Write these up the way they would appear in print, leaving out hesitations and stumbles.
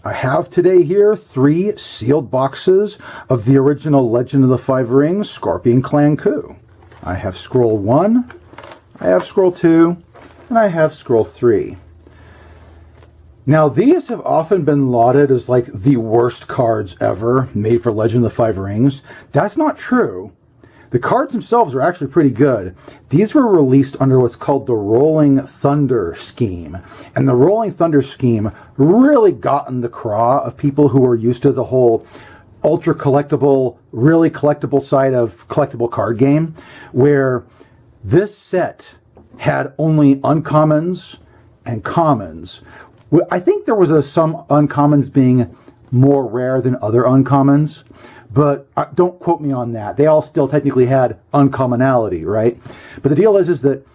I have today here 3 sealed boxes of the original Legend of the Five Rings Scorpion Clan Coup. I have Scroll 1, I have Scroll 2, and I have Scroll 3. Now these have often been lauded as like the worst cards ever made for Legend of the Five Rings. That's not true. The cards themselves are actually pretty good. These were released under what's called the Rolling Thunder scheme. And the Rolling Thunder scheme really got in the craw of people who were used to the whole ultra collectible, really collectible side of collectible card game, where this set had only uncommons and commons. I think there was some uncommons being more rare than other uncommons, but don't quote me on that. They all still technically had uncommonality, right? But the deal is that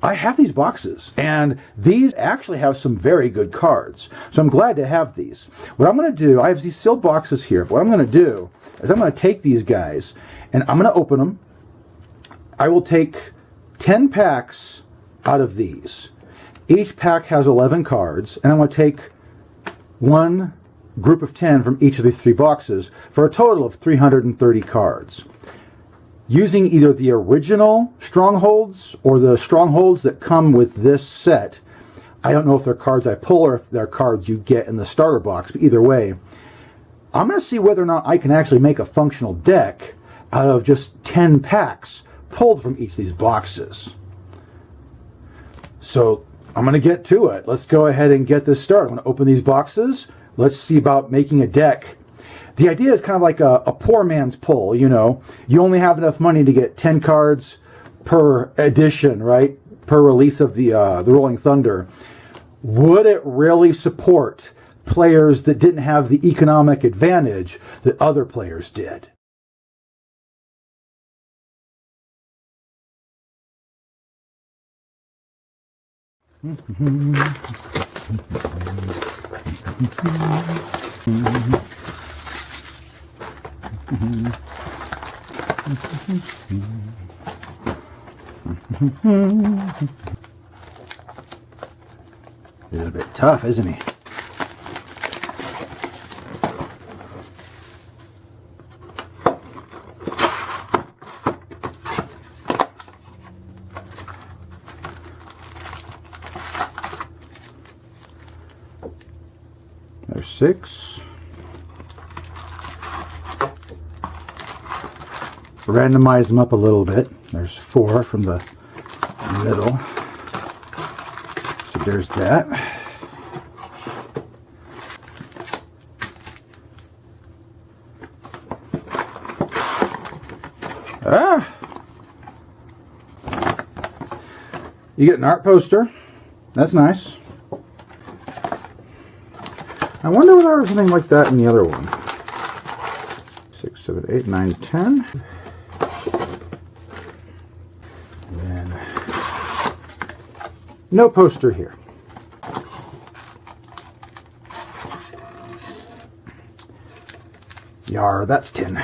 I have these boxes, and these actually have some very good cards. So I'm glad to have these. What I'm going to do, I have these sealed boxes here, but what I'm going to do is I'm going to take these guys, and I'm going to open them. I will take 10 packs out of these. Each pack has 11 cards, and I'm going to take one group of 10 from each of these 3 boxes for a total of 330 cards. Using either the original strongholds or the strongholds that come with this set. I don't know if they're cards I pull or if they're cards you get in the starter box, but either way, I'm going to see whether or not I can actually make a functional deck out of just 10 packs pulled from each of these boxes. So I'm going to get to it. Let's go ahead and get this started. I'm going to open these boxes. Let's see about making a deck. The idea is kind of like a poor man's pull, you know. You only have enough money to get 10 cards per edition, right? Per release of the Rolling Thunder. Would it really support players that didn't have the economic advantage that other players did? He's a bit tough, isn't he? There's 6. Randomize them up a little bit. There's 4 from the middle. So there's that. You get an art poster. That's nice. I wonder if there was something like that in the other one. 6, 7, 8, 9, 10. And then no poster here. Yar, that's 10.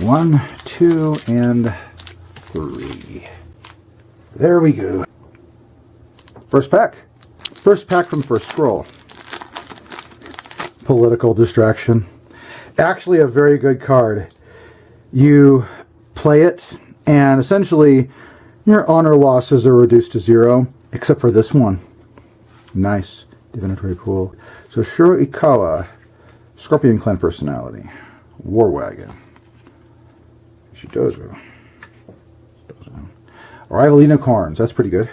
One, 2, and 3. There we go. First pack. First pack from first scroll. Political distraction. Actually a very good card. You play it, and essentially your honor losses are reduced to 0, except for this one. Nice. Divinatory Pool. So Shiro Ikawa, Scorpion Clan personality. War Wagon. Shidozo. Arrival Unicorns. That's pretty good.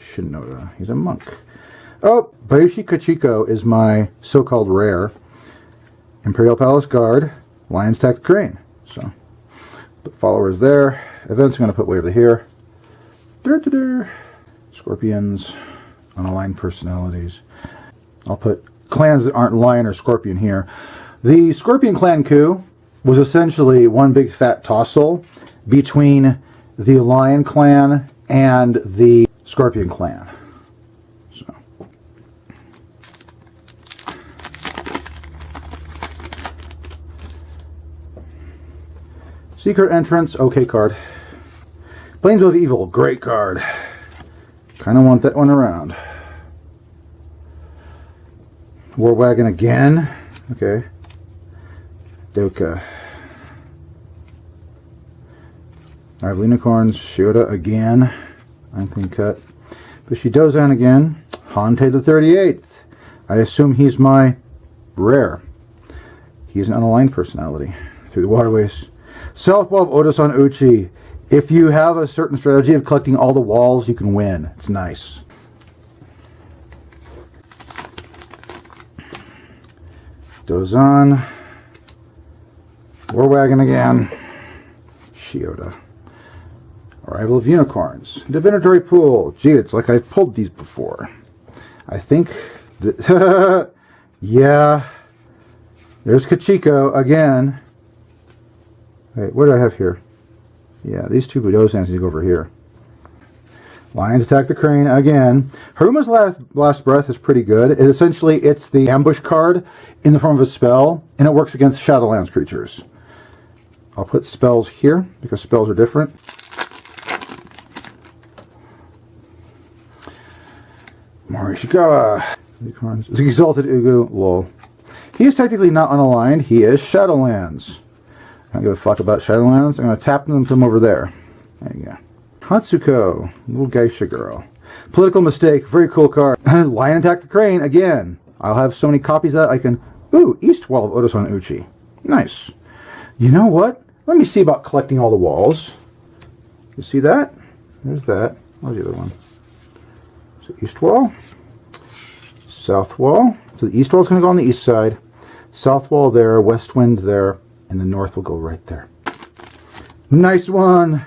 Shinoda. He's a monk. Oh, Bayushi Kachiko is my so-called rare. Imperial Palace Guard. Lion's Tact Crane. So, put followers there. Events I'm going to put way over here. Scorpions. Unaligned personalities. I'll put clans that aren't lion or scorpion here. The Scorpion Clan Coup was essentially one big fat tussle between the Lion Clan and the Scorpion Clan. So. Secret Entrance, okay card. Plains of Evil, great card. Kind of want that one around. War Wagon again. Okay. Doka. I have Unicorns. Shioda again. Unclean cut. Bushidozan again. Hante the 38th. I assume he's my rare. He's an unaligned personality. Through the waterways. Southpaw of Odasan Uchi. If you have a certain strategy of collecting all the walls, you can win. It's nice. Dozan. War Wagon again. Shioda. Arrival of Unicorns. Divinatory Pool. Gee, it's like I've pulled these before. I think that yeah. There's Kachiko again. Wait, what do I have here? Yeah, these two Budozans need to go over here. Lions attack the crane again. Haruma's last breath is pretty good. It's the ambush card in the form of a spell, and it works against Shadowlands creatures. I'll put spells here because spells are different. Morishikawa. It's Exalted Ugu. Lol. He is technically not unaligned. He is Shadowlands. I don't give a fuck about Shadowlands. I'm going to tap them over there. There you go. Hatsuko. Little geisha girl. Political Mistake. Very cool card. Lion Attack the Crane. Again. I'll have so many copies that I can... Ooh, East Wall of Odasan Uchi. Nice. You know what? Let me see about collecting all the walls. You see that? There's that. Where's the other one? So East Wall. South Wall. So the East Wall is going to go on the east side. South Wall there. West Wind there. And the north will go right there. Nice one.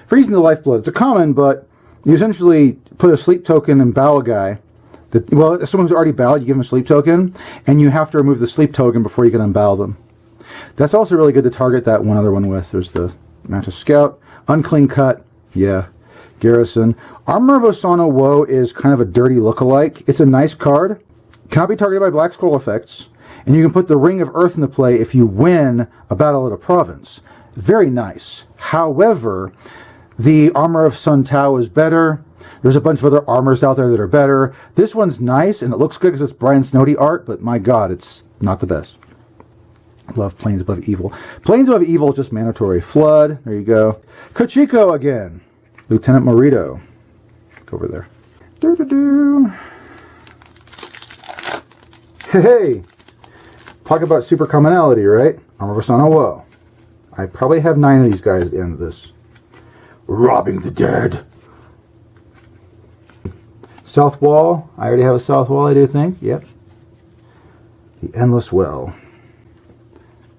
Freezing the Lifeblood. It's a common, but you essentially put a sleep token and bow a guy. Well, if someone's already bowed, you give them a sleep token, and you have to remove the sleep token before you can unbow them. That's also really good to target that one other one with. There's the Mantis Scout. Unclean Cut. Yeah. Garrison. Armor of Osano Woe is kind of a dirty look-alike. It's a nice card. Cannot be targeted by Black Scroll effects. And you can put the Ring of Earth into play if you win a battle at a province. Very nice. However, the Armor of Sun Tao is better. There's a bunch of other armors out there that are better. This one's nice, and it looks good because it's Brian Snowdy art, but my god, it's not the best. Love Plains Above Evil. Plains Above Evil is just mandatory. Flood. There you go. Kochiko again. Lieutenant Morito. Go over there. Doo-doo-doo. Hey! Talk about super commonality, right? Armor of Osano Woe. I probably have 9 of these guys at the end of this. Robbing the Dead. South Wall. I already have a South Wall, I do think. Yep. The Endless Well.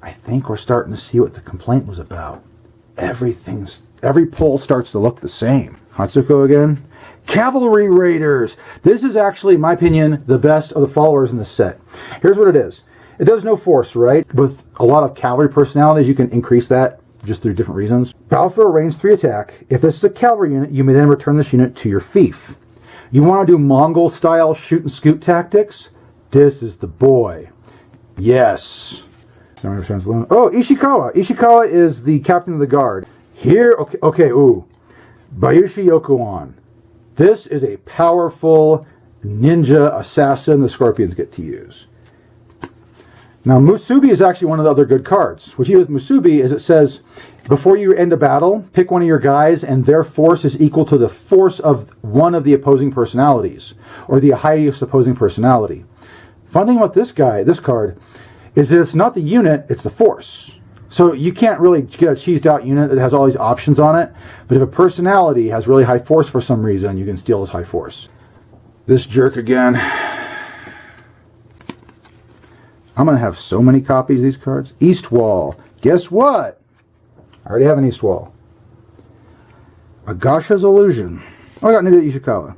I think we're starting to see what the complaint was about. Every pull starts to look the same. Hatsuko again. Cavalry Raiders. This is actually, in my opinion, the best of the followers in this set. Here's what it is. It does no force, right? With a lot of cavalry personalities, you can increase that just through different reasons. Battle for a range 3 attack. If this is a cavalry unit, you may then return this unit to your fief. You want to do Mongol-style shoot-and-scoot tactics? This is the boy. Yes. Oh, Ishikawa. Ishikawa is the captain of the guard. Here, okay, ooh. Bayushi Yokuon. This is a powerful ninja assassin the Scorpions get to use. Now, Musubi is actually one of the other good cards. What you do with Musubi is it says, before you end a battle, pick one of your guys, and their force is equal to the force of one of the opposing personalities, or the highest opposing personality. Fun thing about this card, is that it's not the unit, it's the force. So you can't really get a cheesed out unit that has all these options on it, but if a personality has really high force for some reason, you can steal his high force. This jerk again. I'm going to have so many copies of these cards. East Wall. Guess what? I already have an East Wall. Agasha's Illusion. Oh, I got Nida Ishikawa.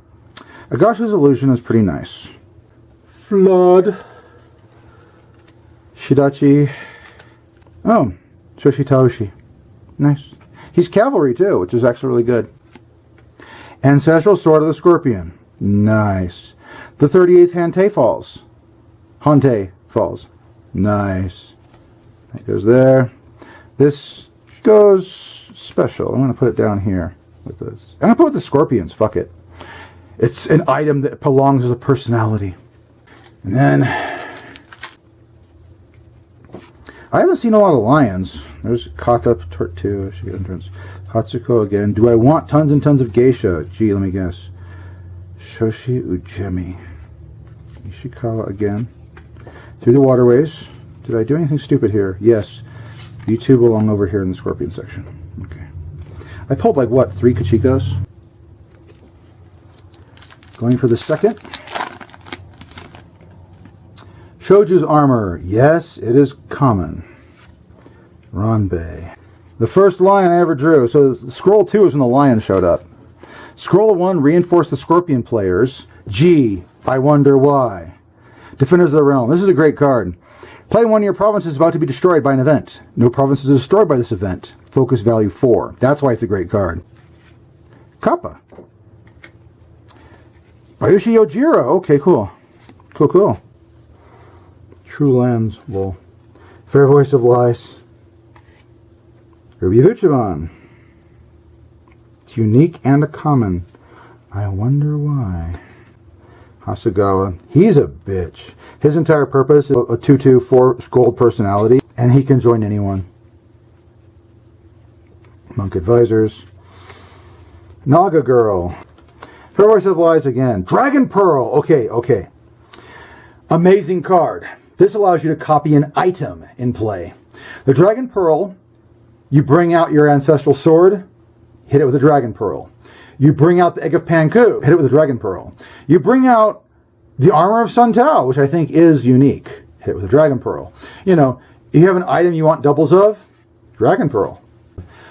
Agasha's Illusion is pretty nice. Flood. Shidachi. Oh, Shoshitaoshi. Nice. He's cavalry too, which is actually really good. Ancestral Sword of the Scorpion. Nice. The 38th Hante Falls. Hante Falls. Nice. That goes there. This goes special. I'm going to put it down here with this. I'm going to put it with the Scorpions. Fuck it. It's an item that belongs as a personality. And then I haven't seen a lot of lions. There's Kata Tort 2. I should get entrance. Hatsuko again. Do I want tons and tons of geisha? Gee, let me guess. Shoshi Ujemi. Ishikawa again. Through the waterways. Did I do anything stupid here? Yes. You two belong over here in the scorpion section. Okay. I pulled like what, 3 Kachikos? Going for the second. Shoju's armor. Yes, it is common. Ranbei. The first lion I ever drew. So scroll 2 is when the lion showed up. Scroll 1 reinforced the scorpion players. Gee, I wonder why. Defenders of the Realm. This is a great card. Play 1 of your province is about to be destroyed by an event. No province is destroyed by this event. Focus value 4. That's why it's a great card. Kappa. Bayushi Yojiro. Okay, cool. Cool. True Lands. Well, Fair Voice of Lies. Ruby Huchiman. It's unique and a common. I wonder why. Hasagawa. He's a bitch. His entire purpose is a 2/2 4 gold personality, and he can join anyone. Monk Advisors. Naga Girl. Fair Voice of Lies again. Dragon Pearl. Okay. Amazing card. This allows you to copy an item in play. The Dragon Pearl, you bring out your ancestral sword, hit it with a Dragon Pearl. You bring out the Egg of Panku, hit it with a Dragon Pearl. You bring out the Armor of Sun Tao, which I think is unique, hit it with a Dragon Pearl. You know, if you have an item you want doubles of, Dragon Pearl.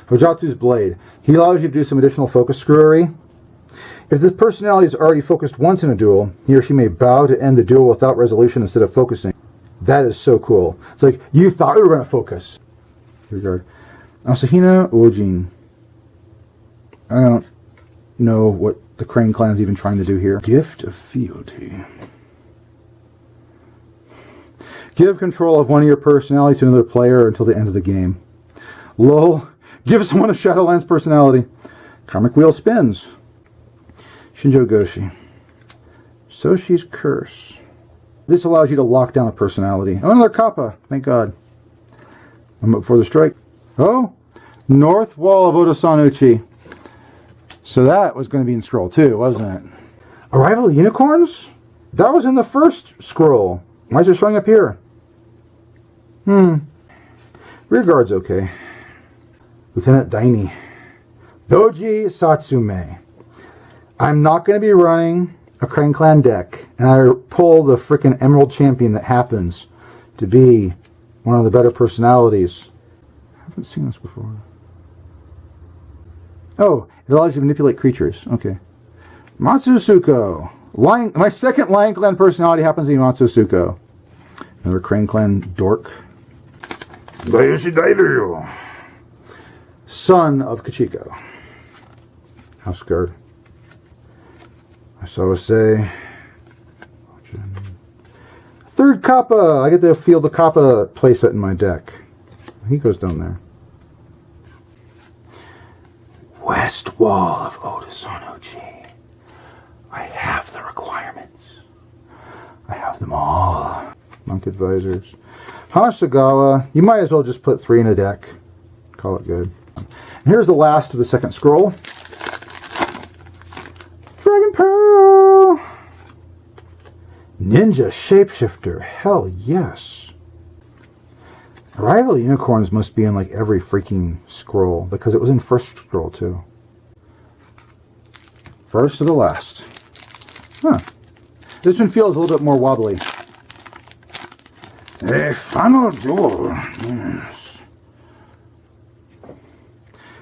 Hojatsu's Blade. He allows you to do some additional focus screwery. If this personality is already focused once in a duel, he or she may bow to end the duel without resolution instead of focusing. That is so cool. It's like, you thought we were going to focus. Regard. Asahina Ojin. I don't know what the Crane Clan's even trying to do here. Gift of Fealty. Give control of one of your personalities to another player until the end of the game. Lol. Give someone a Shadowlands personality. Karmic Wheel spins. Shinjo Goshi. Soshi's Curse. This allows you to lock down a personality. Oh, another Kappa. Thank God. I'm up for the strike. Oh, North Wall of Otosanuchi. So that was going to be in scroll 2, wasn't it? Arrival of Unicorns? That was in the first scroll. Why is it showing up here? Rear guard's okay. Lieutenant Daini. Doji Satsume. I'm not going to be running a Crane Clan deck, and I pull the frickin' Emerald Champion that happens to be one of the better personalities. I haven't seen this before. Oh, it allows you to manipulate creatures. Okay. Matsusuko. My second Lion Clan personality happens to be Matsusuko. Another Crane Clan dork. Dayoshi Dairyu. Son of Kachiko. House Guard. So I say, third Kappa. I get to feel the Kappa playset in my deck. He goes down there. West Wall of Otosanuchi. I have the requirements. I have them all. Monk Advisors. Hasagawa. You might as well just put 3 in a deck. Call it good. And here's the last of the second scroll. Dragon Pearl! Ninja Shapeshifter. Hell yes. Arrival of Unicorns must be in like every freaking scroll because it was in first scroll too. First to the last. Huh. This one feels a little bit more wobbly. A final duel. Yes.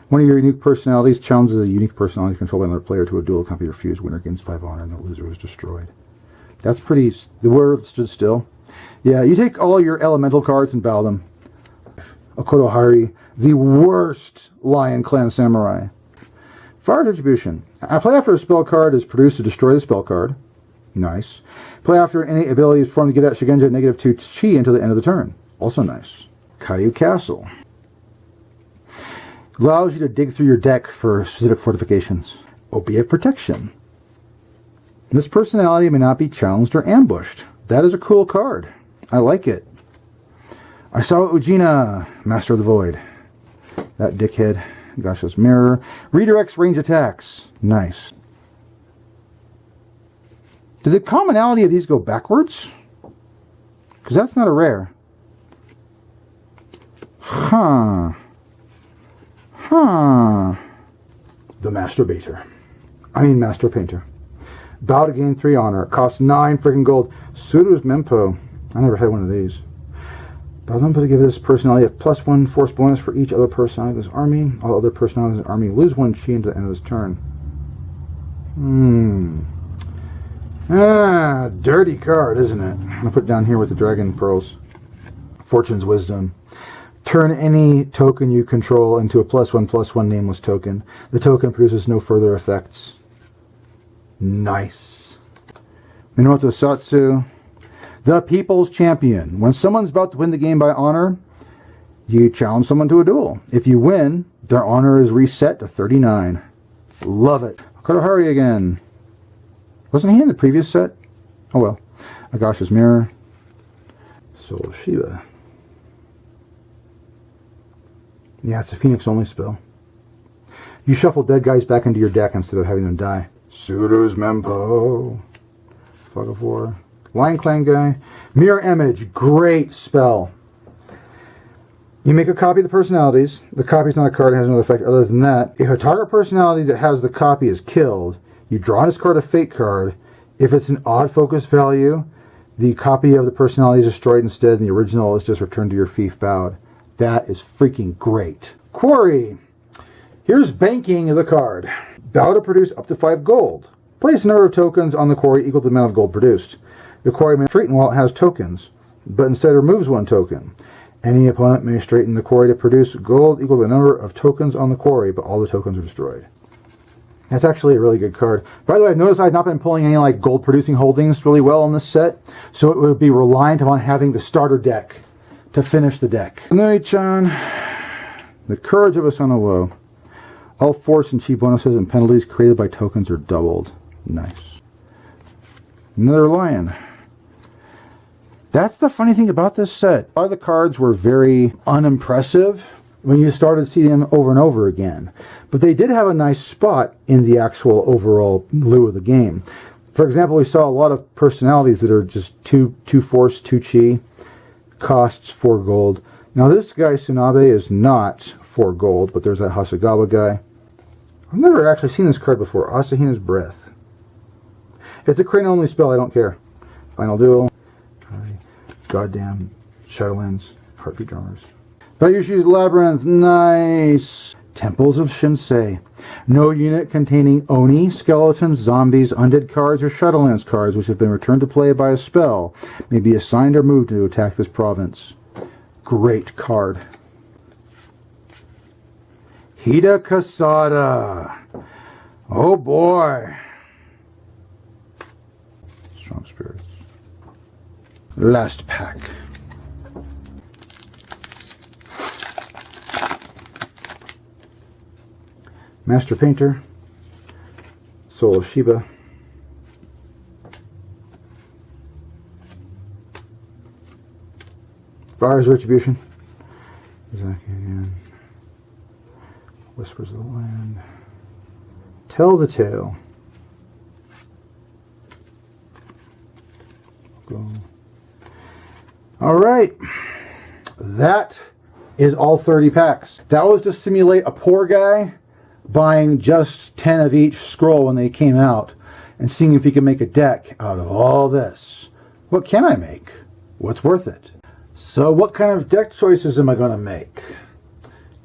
One of your unique personalities challenges a unique personality controlled by another player to a duel. Copy your fuse. Winner gains 5 honor and the loser is destroyed. That's pretty... The world stood still. Yeah, you take all your elemental cards and bow them. Okoto Hari, the worst Lion Clan Samurai. Fire Distribution. I play after a spell card is produced to destroy the spell card. Nice. Play after any ability is performed to give that Shigenja -2 chi until the end of the turn. Also nice. Caillou Castle. Allows you to dig through your deck for specific fortifications. Opiate Protection. This personality may not be challenged or ambushed. That is a cool card. I like it. I saw Ujina, Master of the Void. That dickhead. Gash's Mirror. Redirects range attacks. Nice. Does the commonality of these go backwards? Because that's not a rare. Huh. Huh. The Master Painter. Bow to gain 3 honor. It costs 9 freaking gold. Suru's Mempo. I never had one of these. Bow them to give this personality a +1 force bonus for each other personality in this army. All other personalities in the army lose 1 chi until the end of this turn. Dirty card, isn't it? I'm going to put it down here with the Dragon Pearls. Fortune's Wisdom. Turn any token you control into a +1/+1 nameless token. The token produces no further effects. Nice. Minamoto Satsu. The People's Champion. When someone's about to win the game by honor, you challenge someone to a duel. If you win, their honor is reset to 39. Love it. Kotohari again. Wasn't he in the previous set? Oh well. Agash's Mirror. Soul of Shiva. Yeah, it's a Phoenix only spell. You shuffle dead guys back into your deck instead of having them die. Suru's Mempo. Fog of War. Lion Clan guy. Mirror Image. Great spell. You make a copy of the personalities. The copy is not a card. It has no effect other than that. If a target personality that has the copy is killed, you draw and discard a fate card. If it's an odd focus value, the copy of the personality is destroyed instead, and the original is just returned to your fief bowed. That is freaking great. Quarry. Here's banking of the card. Bow to produce up to 5 gold. Place a number of tokens on the quarry equal to the amount of gold produced. The quarry may straighten while it has tokens, but instead removes 1 token. Any opponent may straighten the quarry to produce gold equal to the number of tokens on the quarry, but all the tokens are destroyed. That's actually a really good card. By the way, I've noticed I've not been pulling any like gold producing holdings really well in this set, so it would be reliant on having the starter deck to finish the deck. Nui-chan, the Courage of Asano. All force and chi bonuses and penalties created by tokens are doubled. Nice. Another lion. That's the funny thing about this set. A lot of the cards were very unimpressive when you started to see them over and over again. But they did have a nice spot in the actual overall lieu of the game. For example, we saw a lot of personalities that are just 2 force, 2 chi, costs 4 gold. Now this guy, Tsunabe, is not 4 gold, but there's that Hasegawa guy. I've never actually seen this card before. Asahina's Breath. It's a crane only spell, I don't care. Final Duel. Goddamn Shadowlands. Heartbeat Drummers. Bayushi's Labyrinth. Nice. Temples of Shinsei. No unit containing Oni, skeletons, zombies, undead cards, or Shadowlands cards which have been returned to play by a spell may be assigned or moved to attack this province. Great card. Hida Kasada. Oh boy. Strong Spirits. Last pack. Master Painter. Soul of Shiba. Fire's Retribution. Whispers of the Land. Tell the Tale. Go. All right. That is all 30 packs. That was to simulate a poor guy buying just 10 of each scroll when they came out and seeing if he can make a deck out of all this. What can I make? What's worth it? So what kind of deck choices am I going to make?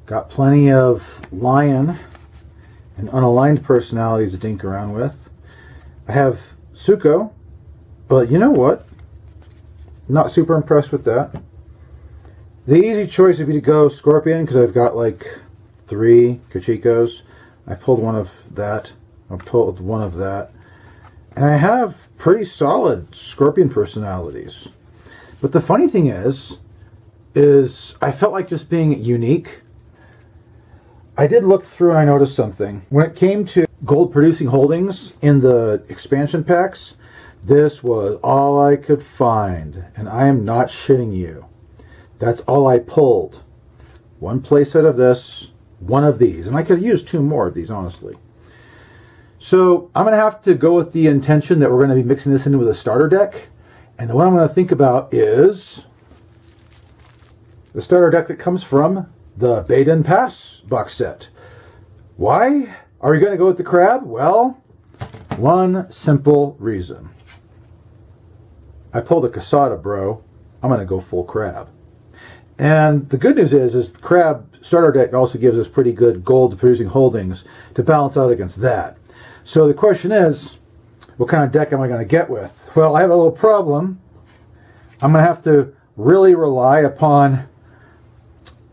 Got plenty of Lion and unaligned personalities to dink around with. I have Suko, but you know what? Not super impressed with that. The easy choice would be to go Scorpion because I've got like 3 Kachikos. I pulled one of that. I pulled one of that. And I have pretty solid Scorpion personalities. But the funny thing is I felt like just being unique. I did look through and I noticed something. When it came to gold producing holdings in the expansion packs, this was all I could find. And I am not shitting you. That's all I pulled. One playset of this, one of these. And I could use 2 more of these, honestly. So I'm going to have to go with the intention that we're going to be mixing this in with a starter deck. And the one I'm going to think about is the starter deck that comes from the Baden Pass box set. Why are we going to go with the crab? Well, one simple reason. I pulled a Casada, bro. I'm going to go full crab. And the good news is the crab starter deck also gives us pretty good gold producing holdings to balance out against that. So the question is, what kind of deck am I going to get with? Well, I have a little problem. I'm going to have to really rely upon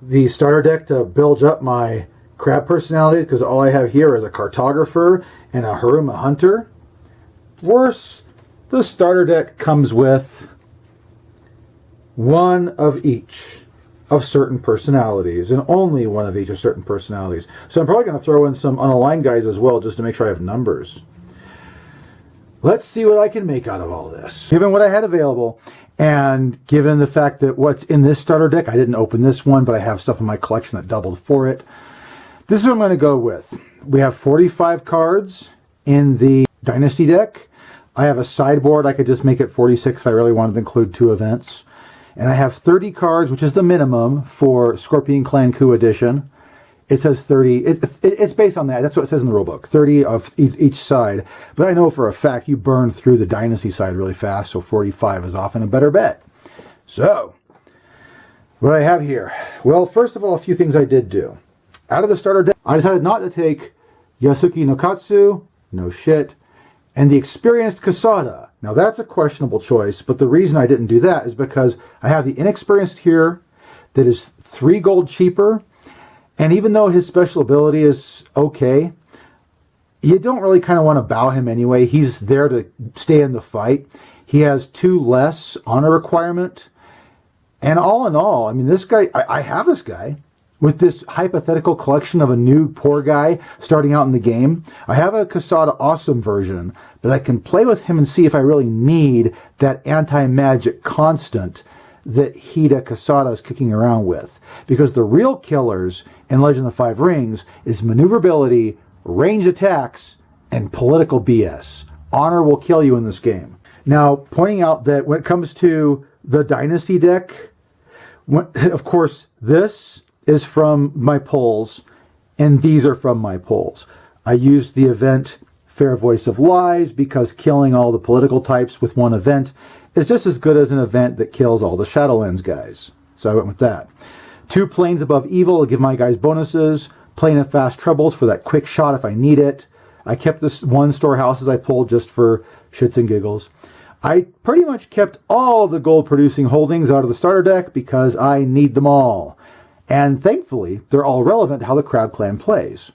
the starter deck to build up my crab personalities, because all I have here is a cartographer and a Haruma hunter. Worse, the starter deck comes with one of each of certain personalities, and only one of each of certain personalities. So I'm probably going to throw in some unaligned guys as well, just to make sure I have numbers. Let's see what I can make out of all this. Given what I had available, and given the fact that what's in this starter deck, I didn't open this one, but I have stuff in my collection that doubled for it. This is what I'm going to go with. We have 45 cards in the Dynasty deck. I have a sideboard. I could just make it 46 if I really wanted to include 2 events. And I have 30 cards, which is the minimum for Scorpion Clan Coup edition. It says 30. It's based on that. That's what it says in the rulebook. 30 of each side. But I know for a fact you burn through the Dynasty side really fast, so 45 is often a better bet. So, what do I have here? Well, first of all, a few things I did do. Out of the starter deck, I decided not to take Yasuki no Katsu, no shit, and the experienced Casada. Now that's a questionable choice, but the reason I didn't do that is because I have the inexperienced here that is 3 gold cheaper, and even though his special ability is okay, you don't really kind of want to bow him anyway. He's there to stay in the fight. He has 2 less honor requirement, and all in all, I mean, this guy, I have this guy with this hypothetical collection of a new poor guy starting out in the game. I have a Casada Awesome version, but I can play with him and see if I really need that anti-magic constant that Hida Casada is kicking around with. Because the real killers in Legend of the Five Rings is maneuverability, range attacks, and political BS. Honor will kill you in this game. Now, pointing out that when it comes to the Dynasty deck, of course, this is from my polls, and these are from my polls. I used the event Fair Voice of Lies because killing all the political types with one event is just as good as an event that kills all the Shadowlands guys. So I went with that. 2 Planes Above Evil to give my guys bonuses. Plane of Fast Troubles for that quick shot if I need it. I kept this 1 Storehouses I pulled just for shits and giggles. I pretty much kept all of the gold producing holdings out of the starter deck because I need them all. And thankfully, they're all relevant to how the Crab Clan plays.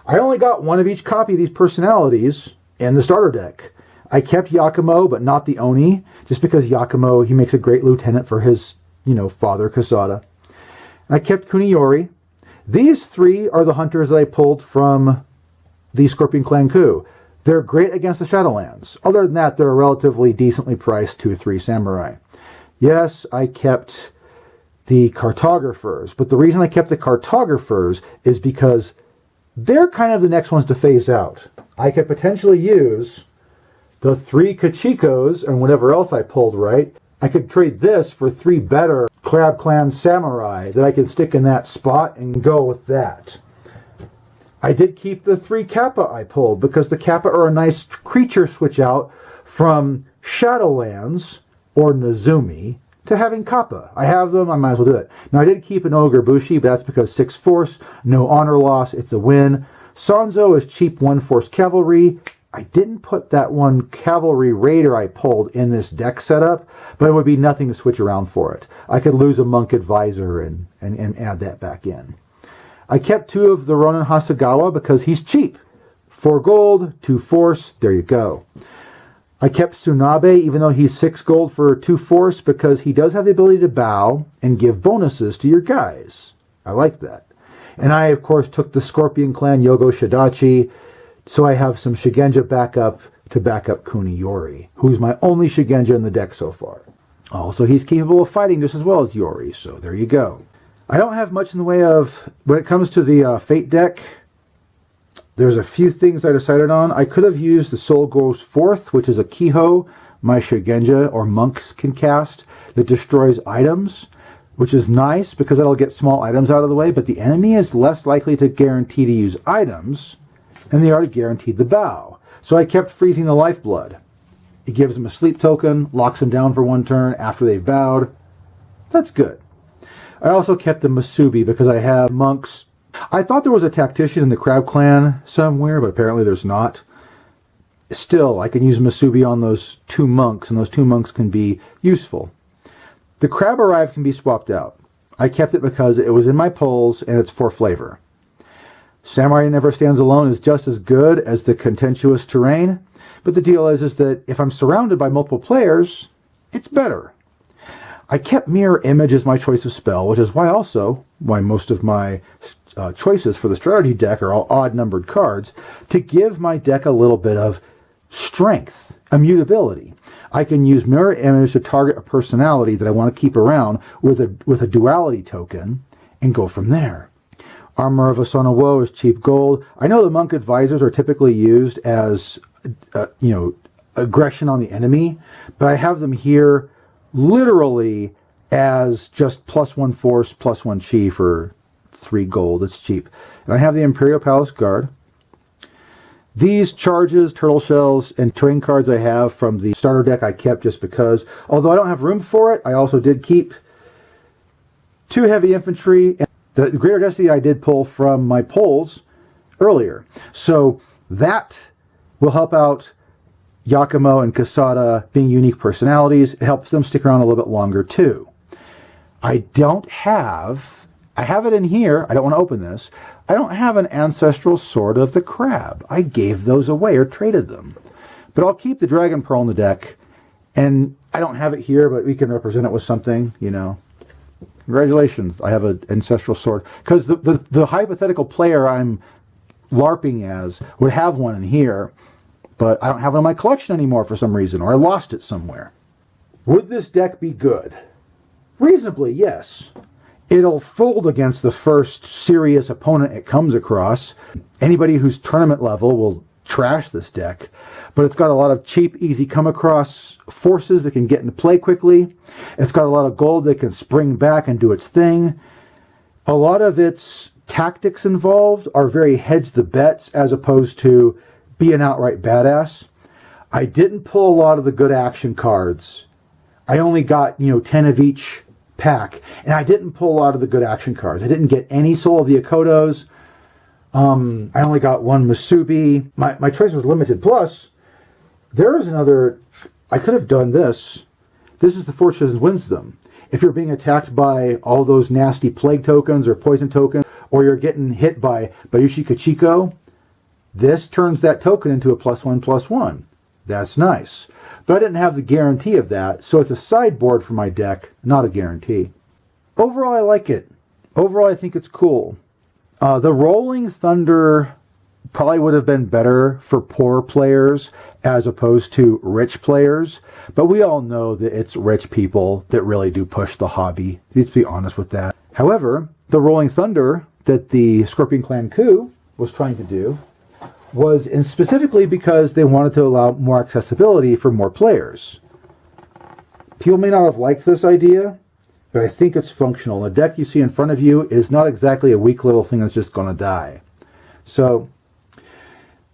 I only got 1 of each copy of these personalities in the starter deck. I kept Yakumo, but not the Oni, just because Yakumo, he makes a great lieutenant for his, father, Casada. I kept Kuniyori. These 3 are the hunters that I pulled from the Scorpion Clan Coup. They're great against the Shadowlands. Other than that, they're a relatively decently priced 2-3 samurai. Yes, I kept the cartographers, but the reason I kept the cartographers is because they're kind of the next ones to phase out. I could potentially use the 3 Kachikos and whatever else I pulled right. I could trade this for 3 better Crab Clan Samurai that I could stick in that spot and go with that. I did keep the 3 Kappa I pulled because the Kappa are a nice creature switch out from Shadowlands or Nezumi to having Kappa. I have them, I might as well do it. Now I did keep an Ogre Bushi, but that's because 6 force, no honor loss, it's a win. Sanzo is cheap 1 force cavalry. I didn't put that 1 cavalry raider I pulled in this deck setup, but it would be nothing to switch around for it. I could lose a monk advisor and add that back in. I kept 2 of the Ronin Hasagawa because he's cheap. 4 gold, 2 force, there you go. I kept Tsunabe, even though he's 6 gold for 2 force, because he does have the ability to bow and give bonuses to your guys. I like that. And I, of course, took the Scorpion Clan Yogo Shidachi So I have some Shigenja backup to back up Kuniori, who's my only Shigenja in the deck so far. Also, he's capable of fighting just as well as Yori, so there you go. I don't have much in the way of, when it comes to the Fate deck, there's a few things I decided on. I could have used the Soul Goes Forth, which is a Kiho my Shigenja or monks can cast that destroys items, which is nice because that'll get small items out of the way, but the enemy is less likely to guarantee to use items, and they already guaranteed the bow. So I kept freezing the lifeblood. It gives them a sleep token, locks them down for one turn after they've bowed. That's good. I also kept the Masubi because I have monks. I thought there was a tactician in the Crab Clan somewhere, but apparently there's not. Still, I can use Masubi on those 2 monks, and those 2 monks can be useful. The Crab Arrive can be swapped out. I kept it because it was in my polls, and it's for flavor. Samurai Never Stands Alone is just as good as the Contentious Terrain, but the deal is that if I'm surrounded by multiple players, it's better. I kept Mirror Image as my choice of spell, which is why most of my choices for the strategy deck are all odd-numbered cards, to give my deck a little bit of strength, immutability. I can use Mirror Image to target a personality that I want to keep around with a duality token and go from there. Armor of a Son of Woe is cheap gold. I know the Monk Advisors are typically used as, aggression on the enemy, but I have them here literally as just +1 force, +1 chi for 3 gold. It's cheap. And I have the Imperial Palace Guard. These charges, turtle shells, and terrain cards I have from the starter deck I kept just because, although I don't have room for it, I also did keep 2 heavy infantry. And the Greater Destiny I did pull from my polls earlier. So that will help out Yakumo and Kasada being unique personalities. It helps them stick around a little bit longer too. I have it in here. I don't want to open this. I don't have an Ancestral Sword of the Crab. I gave those away or traded them. But I'll keep the Dragon Pearl in the deck. And I don't have it here, but we can represent it with something, Congratulations, I have an Ancestral Sword. Because the hypothetical player I'm LARPing as would have one in here, but I don't have it in my collection anymore for some reason, or I lost it somewhere. Would this deck be good? Reasonably, yes. It'll fold against the first serious opponent it comes across. Anybody who's tournament level will trash this deck, but it's got a lot of cheap, easy come-across forces that can get into play quickly. It's got a lot of gold that can spring back and do its thing. A lot of its tactics involved are very hedge the bets as opposed to be an outright badass. I didn't pull a lot of the good action cards. I only got, 10 of each pack, and I didn't pull a lot of the good action cards. I didn't get any Soul of the Akotos. I only got 1 Masubi. My choice was limited. Plus, there is another... I could have done this. This is the Fortune's Wisdom. If you're being attacked by all those nasty plague tokens or poison tokens, or you're getting hit by Bayushi Kachiko, this turns that token into a +1/+1. That's nice. But I didn't have the guarantee of that, so it's a sideboard for my deck, not a guarantee. Overall, I like it. Overall, I think it's cool. The Rolling Thunder probably would have been better for poor players as opposed to rich players, but we all know that it's rich people that really do push the hobby. Let's be honest with that. However, the Rolling Thunder that the Scorpion Clan Coup was trying to do was specifically because they wanted to allow more accessibility for more players. People may not have liked this idea, but I think it's functional. The deck you see in front of you is not exactly a weak little thing that's just going to die. So,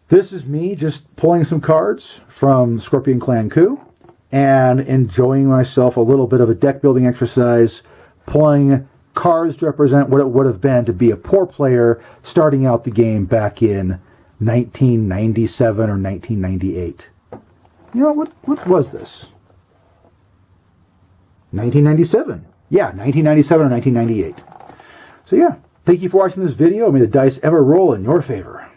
this is me just pulling some cards from Scorpion Clan Coup and enjoying myself a little bit of a deck building exercise, pulling cards to represent what it would have been to be a poor player starting out the game back in 1997 or 1998. What was this? 1997. Yeah, 1997 or 1998. So yeah, thank you for watching this video. May the dice ever roll in your favor.